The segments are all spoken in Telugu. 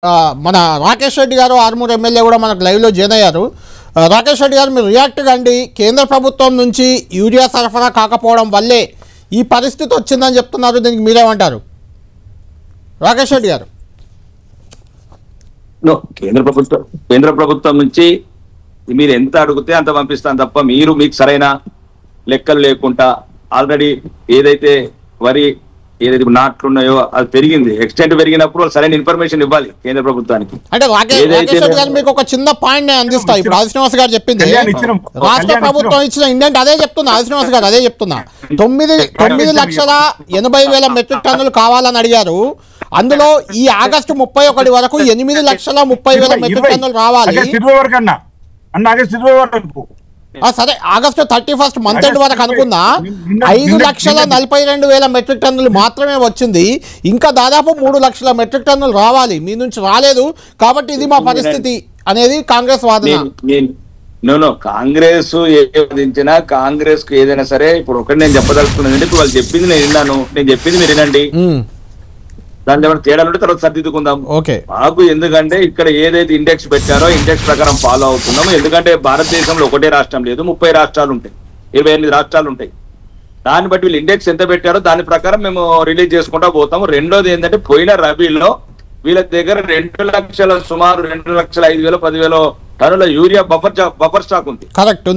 మన రాకేష్ రెడ్డి గారు ఆర్మూర్ ఎమ్మెల్యే కూడా మనకు లైవ్లో జాయిన్ అయ్యారు. రాకేష్ రెడ్డి గారు, మీరు రియాక్ట్ కండి. కేంద్ర ప్రభుత్వం నుంచి యూరియా సరఫరా కాకపోవడం వల్లే ఈ పరిస్థితి వచ్చిందని చెప్తున్నారు. దీనికి మీరేమంటారు రాకేష్ రెడ్డి గారు? కేంద్ర ప్రభుత్వం నుంచి మీరు ఎంత అడిగితే అంత పంపిస్తాను తప్ప మీకు సరైన లెక్కలు లేకుండా ఆల్రెడీ ఏదైతే వరి ఏదైతే నాట్లున్నాయో అది పెరిగింది, ఎక్స్టెంట్ పెరిగినప్పుడు సరైన ఇన్ఫర్మేషన్ ఇవ్వాలి కేంద్ర ప్రభుత్వానికి. అంటే రాకేష్ రెడ్డి గారు, మీకు ఒక చిన్న పాయింట్ నేను అందిస్తా. ఇప్పుడు శ్రీనివాస్ గారు చెప్పింది రాష్ట్ర ప్రభుత్వం ఇచ్చిన ఇండెంట్ అదే చెప్తున్నా. శ్రీనివాస్ గారు అదే చెప్తున్నా. 9,80,000 మెట్రిక్ టన్నులు కావాలని అడిగారు. అందులో ఈ ఆగస్టు 31 వరకు 8,30,000 మెట్రిక్ టన్నులు రావాలి. సరే, ఆగస్టు 31 మంత్ ఎండ్ వరకు అనుకున్నా 5,42,000 మెట్రిక్ టన్నులు మాత్రమే వచ్చింది. ఇంకా దాదాపు 3 లక్షల మెట్రిక్ టన్నులు రావాలి, మీ నుంచి రాలేదు. కాబట్టి ఇది మా పరిస్థితి అనేది కాంగ్రెస్ వాదన. కాంగ్రెస్ ఏదించినా కాంగ్రెస్ కు ఏదైనా సరే ఇప్పుడు ఒకటి నేను చెప్పదలుచుకున్నది, ఇప్పుడు వాళ్ళు చెప్పింది నేను విన్నాను, నేను చెప్పింది మీరు వినండి. దాంట్లో ఏమైనా తేడాలు ఉంటే తర్వాత సర్దిద్దుకుందాం. మాకు ఎందుకంటే ఇక్కడ ఏదైతే ఇండెక్స్ పెట్టారో ఇండెక్స్ ప్రకారం ఫాలో అవుతున్నాము. ఎందుకంటే భారతదేశంలో ఒకటే రాష్ట్రం లేదు, 30 రాష్ట్రాలు ఉంటాయి, 28 రాష్ట్రాలు ఉంటాయి. దాన్ని బట్టి వీళ్ళు ఇండెక్స్ ఎంత పెట్టారో దాని ప్రకారం మేము రిలీజ్ చేసుకుంటా పోతాము. రెండోది ఏంటంటే పోయిన రబీలో వీళ్ళ దగ్గర 2 లక్షల సుమారు 2,05,000 10,000 టన్నుల యూరియా బఫర్ స్టాక్ ఉంది.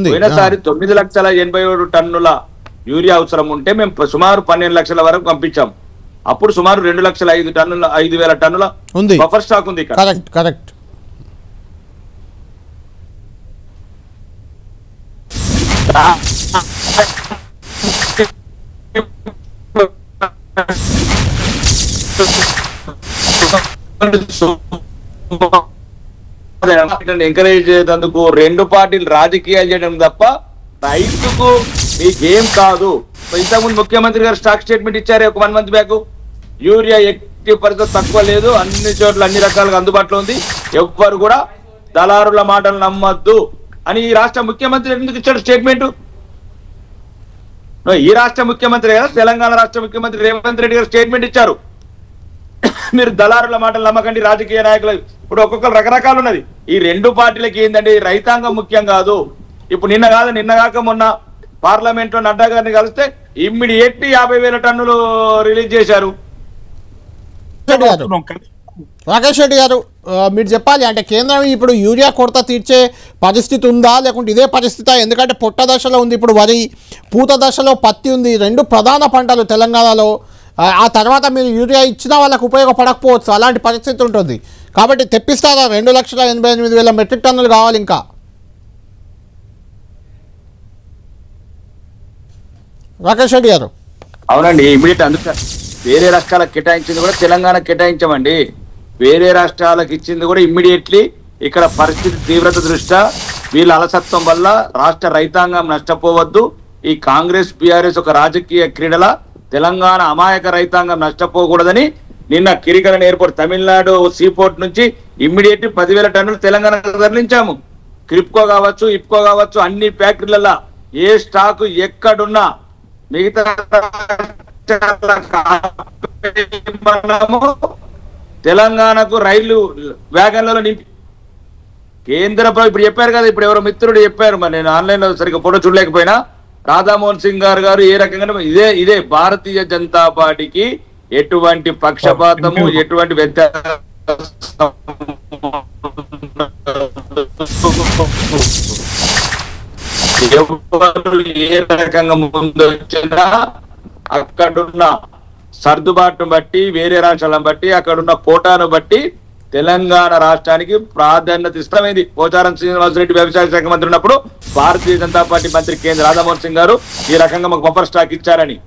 పోయినసారి 9,80,000 టన్నుల యూరియా అవసరం ఉంటే మేము సుమారు 12 లక్షల వరకు పంపించాము. అప్పుడు సుమారు 2,05,000 టన్నుల బఫర్ స్టాక్ ఉంది. కరెక్ట్. ఎంకరేజ్ చేసేందుకు 2 పార్టీలు రాజకీయాలు చేయడం తప్ప రైతుకు మీకేం కాదు. ఇంతకుముందు ముఖ్యమంత్రి గారు స్టాక్ స్టేట్మెంట్ ఇచ్చారు ఒక 1 మంత్ బ్యాక్. యూరియా ఎట్టి పరిస్థితి తక్కువ లేదు, అన్ని చోట్ల అన్ని రకాలుగా అందుబాటులో ఉంది, ఎవ్వరు కూడా దళారుల మాటలు నమ్మద్దు అని ఈ రాష్ట్ర ముఖ్యమంత్రి ఎందుకు ఇచ్చాడు స్టేట్మెంట్? ఈ రాష్ట్ర ముఖ్యమంత్రి కదా, తెలంగాణ రాష్ట్ర ముఖ్యమంత్రి రేవంత్ రెడ్డి గారు స్టేట్మెంట్ ఇచ్చారు, మీరు దళారుల మాటలు నమ్మకండి రాజకీయ నాయకులు. ఇప్పుడు ఒక్కొక్కరు రకరకాలు ఉన్నది. ఈ 2 పార్టీలకి ఏంటంటే రైతాంగం ముఖ్యం కాదు. ఇప్పుడు నిన్న కాక మొన్న పార్లమెంట్ లో నడ్డా గారిని కలిస్తే ఇమ్మీడియట్లీ 50,000 టన్నులు రిలీజ్ చేశారు. రాకేష్ రెడ్డి గారు, మీరు చెప్పాలి. అంటే కేంద్రం ఇప్పుడు యూరియా కొరత తీర్చే పరిస్థితి ఉందా, లేకుంటే ఇదే పరిస్థితి? ఎందుకంటే పొట్ట దశలో ఉంది ఇప్పుడు వరి, పూత దశలో పత్తి ఉంది, 2 ప్రధాన పంటలు తెలంగాణలో. ఆ తర్వాత మీరు యూరియా ఇచ్చినా వాళ్ళకు ఉపయోగపడకపోవచ్చు, అలాంటి పరిస్థితి ఉంటుంది. కాబట్టి తెప్పిస్తారా? 2,88,000 మెట్రిక్ టన్నులు కావాలి ఇంకా. రాకేష్ రెడ్డి గారు, అవునండి, ఇమీడియట్. అందుకే వేరే రాష్ట్రాలకు కేటాయించింది కూడా తెలంగాణకు కేటాయించామండి. వేరే రాష్ట్రాలకు ఇచ్చింది కూడా ఇమ్మీడియట్లీ. ఇక్కడ పరిస్థితి తీవ్రత దృష్ట్యా వీళ్ళ అలసత్వం వల్ల రాష్ట్ర రైతాంగం నష్టపోవద్దు. ఈ కాంగ్రెస్ బీఆర్ఎస్ ఒక రాజకీయ క్రీడల తెలంగాణ అమాయక రైతాంగం నష్టపోకూడదని నిన్న కిరికరన్ ఎయిర్పోర్ట్ తమిళనాడు సీపోర్ట్ నుంచి ఇమ్మీడియట్ 10,000 టన్నులు తెలంగాణకు తరలించాము. క్రిప్కో కావచ్చు, ఇప్కో కావచ్చు, అన్ని ఫ్యాక్టరీలలో ఏ స్టాకు ఎక్కడున్నా మిగతా తెలంగాణకు రైలు వ్యాగన్లలో నింపి కేంద్ర ఇప్పుడు చెప్పారు కదా. ఇప్పుడు ఎవరో మిత్రుడు చెప్పారు, మరి నేను ఆన్లైన్ లో సరిగ్గా ఫోటో చూడలేకపోయినా, రాధామోహన్ సింగ్ గారు ఏ రకంగా ఇదే భారతీయ జనతా పార్టీకి ఎటువంటి పక్షపాతము ఎటువంటి ఎవరు ఏ రకంగా ముందు వచ్చినా అక్కడున్న సర్దుబాటును బట్టి, వేరే రాష్ట్రాలను బట్టి, అక్కడున్న కోటాను బట్టి తెలంగాణ రాష్ట్రానికి ప్రాధాన్యత ఇష్టమైంది. పోచారం శ్రీనివాసరెడ్డి వ్యవసాయ శాఖ మంత్రి ఉన్నప్పుడు భారతీయ జనతా పార్టీ మంత్రి కేంద్ర రాధామోహన్ సింగ్ గారు ఈ రకంగా మాకు బఫర్ స్టాక్ ఇచ్చారని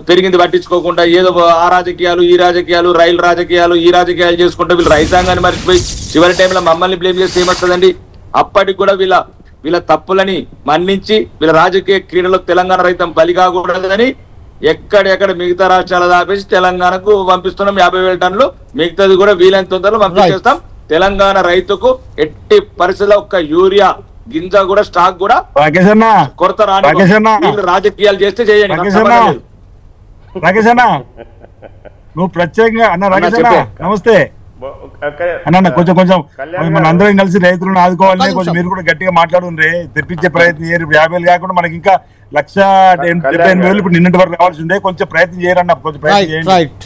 పెరిగింది పట్టించుకోకుండా ఏదో ఆ రాజకీయాలు ఈ రాజకీయాలు రైలు రాజకీయాలు ఈ రాజకీయాలు చేసుకుంటే వీళ్ళు రైతాంగాన్ని మర్చిపోయి చివరి టైంలో మమ్మల్ని బ్లేమ్ చేస్తే ఏమొస్తుందండి? అప్పటికి కూడా వీళ్ళ తప్పులని మన్నించి వీళ్ళ రాజకీయ క్రీడలో తెలంగాణ రైతం బలి కాకూడదని ఎక్కడెక్కడ మిగతా రాష్ట్రాలు దాపేసి తెలంగాణకు పంపిస్తున్నాం 50,000 టన్నులు. మిగతాది కూడా వీలైన తొందరలో పంపించేస్తాం. తెలంగాణ రైతుకు ఎట్టి పరిస్థితుల్లో ఒక్క యూరియా గింజ కూడా స్టాక్ కూడా కొరత రాని రాజకీయాలు చేస్తే చేయండి. రాకేష్ అన్న, నువ్వు ప్రత్యేకంగా అన్న రాకేష్ అన్న నమస్తే. అన్న కొంచెం కొంచెం మన అందరం కలిసి రైతులను ఆదుకోవాలని ఒక్క కొంచెం నిమిషం. మీరు కూడా గట్టిగా మాట్లాడుండ్రే, తెప్పించే ప్రయత్నం చేయరు. 50,000 కాకుండా మనకి ఇంకా 1,78,000 ఇప్పుడు నిన్నటి వరకు రావాల్సి ఉండే, కొంచెం ప్రయత్నం చేయరన్న, కొంచెం ప్రయత్నం రైట్ చేయండి. రైట్